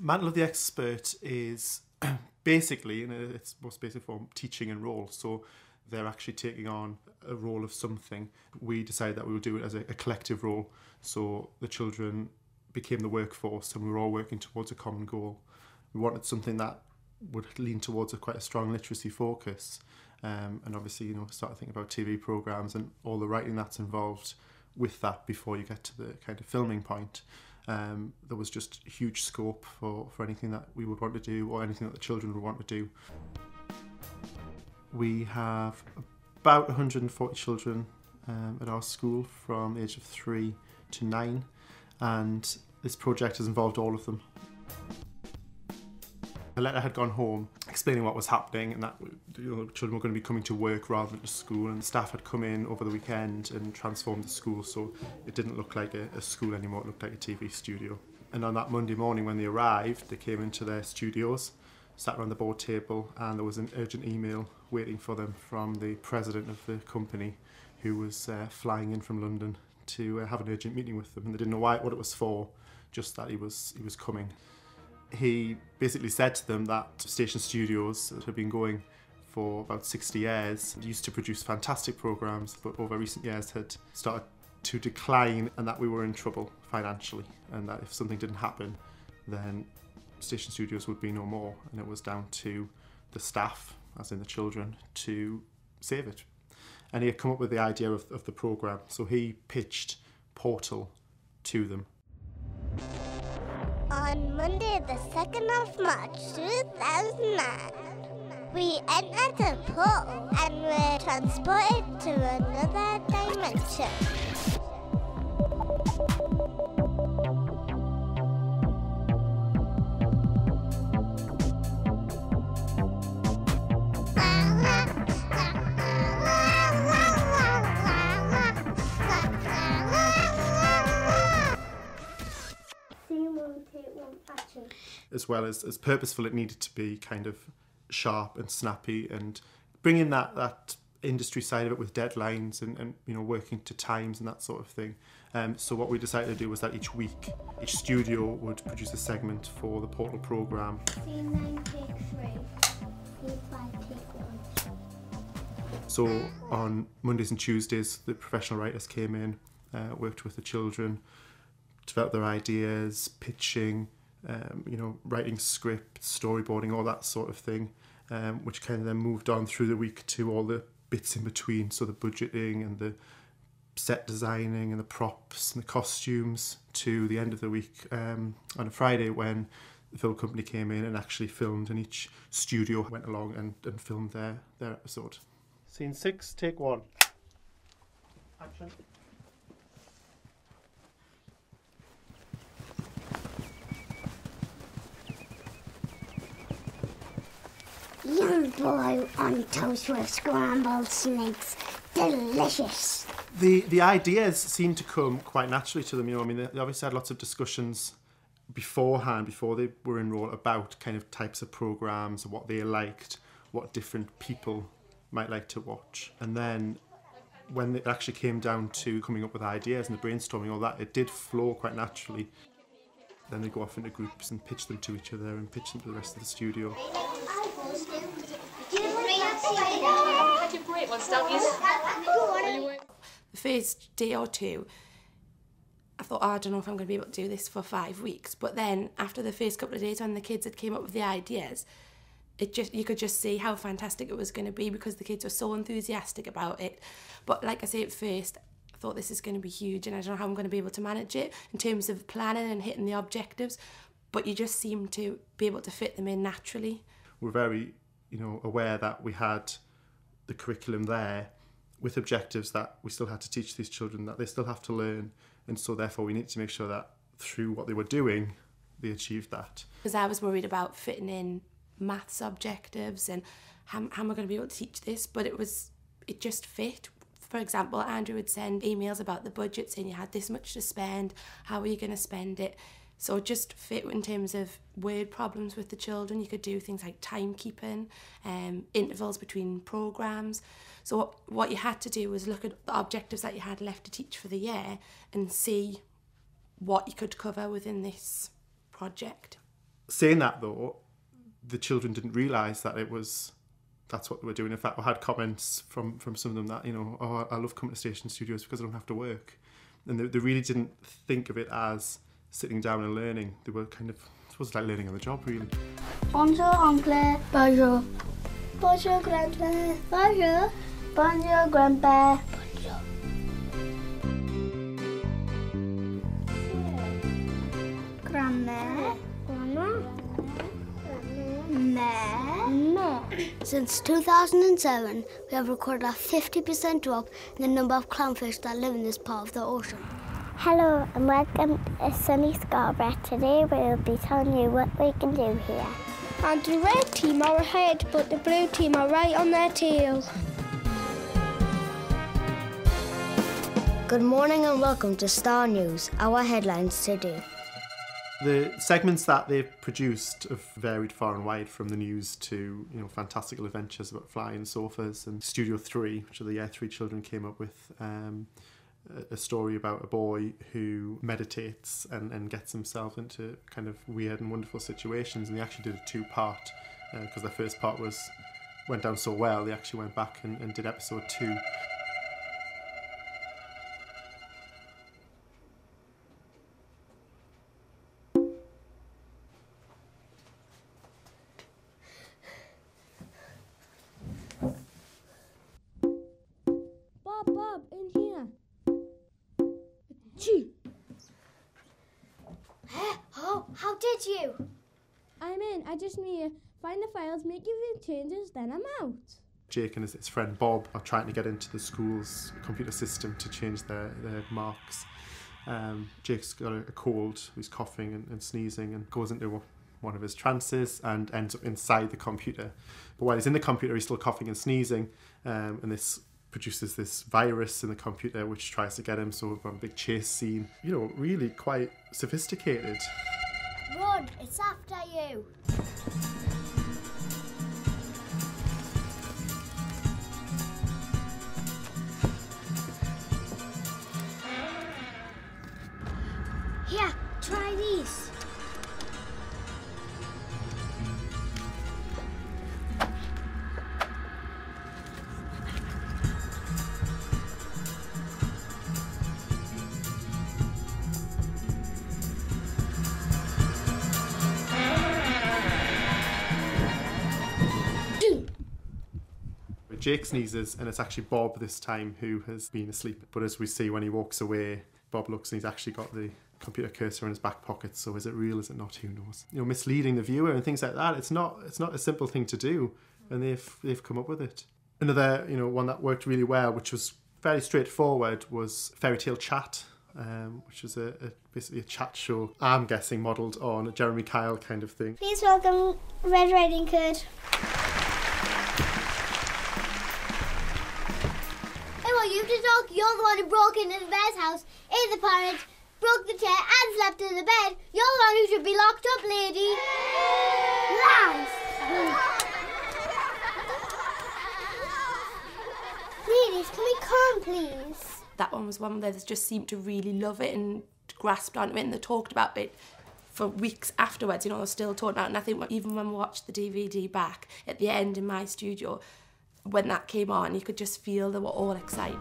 Mantle of the Expert is basically, in its most basic form, teaching and role. So they're actually taking on a role of something. We decided that we would do it as a collective role. So the children became the workforce and we were all working towards a common goal. We wanted something that would lean towards quite a strong literacy focus. And obviously, start thinking about TV programmes and all the writing that's involved with that before you get to the kind of filming point. There was just huge scope for anything that we would want to do or anything that the children would want to do. We have about 140 children at our school from the age of 3 to 9, and this project has involved all of them. A letter had gone home explaining what was happening and that children were going to be coming to work rather than to school, and the staff had come in over the weekend and transformed the school so it didn't look like a school anymore, it looked like a TV studio. And on that Monday morning when they arrived, they came into their studios, sat around the board table, and there was an urgent email waiting for them from the president of the company, who was flying in from London to have an urgent meeting with them, and they didn't know what it was for, just that he was coming. He basically said to them that Station Studios, that had been going for about 60 years, used to produce fantastic programmes, but over recent years had started to decline, and that we were in trouble financially, and that if something didn't happen, then Station Studios would be no more, and it was down to the staff, as in the children, to save it. And he had come up with the idea of the programme, so he pitched Portal to them. On Monday, the 2nd of March 2009, we entered a portal and were transported to another dimension. As well as purposeful, it needed to be kind of sharp and snappy and bring in that industry side of it with deadlines and working to times and that sort of thing. So what we decided to do was that each week, each studio would produce a segment for the Portal programme. Scene 9, take 3. Scene 5, take 1. So on Mondays and Tuesdays, the professional writers came in, worked with the children, developed their ideas, pitching, writing scripts, storyboarding, all that sort of thing, which kind of then moved on through the week to all the bits in between, so the budgeting and the set designing and the props and the costumes, to the end of the week on a Friday when the film company came in and actually filmed, and each studio went along and filmed their episode. Scene 6, take 1. Action. Young boy on toast with scrambled snakes. Delicious. The ideas seemed to come quite naturally to them. They obviously had lots of discussions beforehand, before they were enrolled, about kind of types of programmes, what they liked, what different people might like to watch. And then when it actually came down to coming up with ideas and the brainstorming, all that, it did flow quite naturally. Then they go off into groups and pitch them to each other and pitch them to the rest of the studio. The first day or two, I thought, I don't know if I'm going to be able to do this for 5 weeks. But then after the first couple of days, when the kids had came up with the ideas, you could just see how fantastic it was going to be, because the kids were so enthusiastic about it. But like I say, at first, I thought this is going to be huge and I don't know how I'm going to be able to manage it in terms of planning and hitting the objectives. But you just seem to be able to fit them in naturally. We're very, aware that we had the curriculum there with objectives that we still had to teach these children, that they still have to learn. And so therefore we need to make sure that through what they were doing, they achieved that. Because I was worried about fitting in maths objectives and how am I going to be able to teach this, but it just fit. For example, Andrew would send emails about the budget saying you had this much to spend, how are you going to spend it? So it just fit in terms of word problems with the children. You could do things like timekeeping, intervals between programmes. So what you had to do was look at the objectives that you had left to teach for the year and see what you could cover within this project. Saying that though, the children didn't realise that that's what they were doing. In fact, I had comments from some of them that, you know, oh, I love coming to Station Studios because I don't have to work. And they really didn't think of it as sitting down and learning. They were kind of, I suppose, like learning on the job, really. Bonjour, anglais. Bonjour. Bonjour, grand-mère. Bonjour. Bonjour, grand-père. Bonjour. Grand-mère. Since 2007, we have recorded a 50% drop in the number of clownfish that live in this part of the ocean. Hello and welcome to Sunny Scarborough. Today we'll be telling you what we can do here. And the red team are ahead, but the blue team are right on their tail. Good morning and welcome to Star News, our headlines today. The segments that they've produced have varied far and wide, from the news to, you know, fantastical adventures about flying sofas, and Studio 3, which are the Year 3 children came up with, a story about a boy who meditates and gets himself into kind of weird and wonderful situations. And they actually did a 2-part, because their first part went down so well, they actually went back and did episode 2. Bob, in here. Gee. How did you? I'm in. I just need to find the files, make a few changes, then I'm out. Jake and his friend Bob are trying to get into the school's computer system to change their marks. Jake's got a cold, he's coughing and sneezing, and goes into one of his trances and ends up inside the computer. But while he's in the computer, he's still coughing and sneezing, and this produces this virus in the computer which tries to get him. So we've got a big chase scene, you know, really quite sophisticated. Run, it's after you. Here, try these. Jake sneezes, and it's actually Bob this time who has been asleep. But as we see when he walks away, Bob looks and he's actually got the computer cursor in his back pocket. So is it real? Is it not? Who knows? You know, misleading the viewer and things like that. It's not a simple thing to do, and they've come up with it. Another, you know, one that worked really well, which was fairly straightforward, was Fairy Tale Chat, which was basically a chat show. I'm guessing modelled on a Jeremy Kyle kind of thing. Please welcome Red Riding Hood. You the dog, you're the one who broke into the bear's house, ate the parrot, broke the chair and slept in the bed. You're the one who should be locked up, lady. Lies! Ladies, can we come, please? That one was one where they just seemed to really love it and grasped onto it, and they talked about it for weeks afterwards. You know, they're still talking about it. And I think even when we watched the DVD back at the end in my studio, when that came on, you could just feel they were all excited.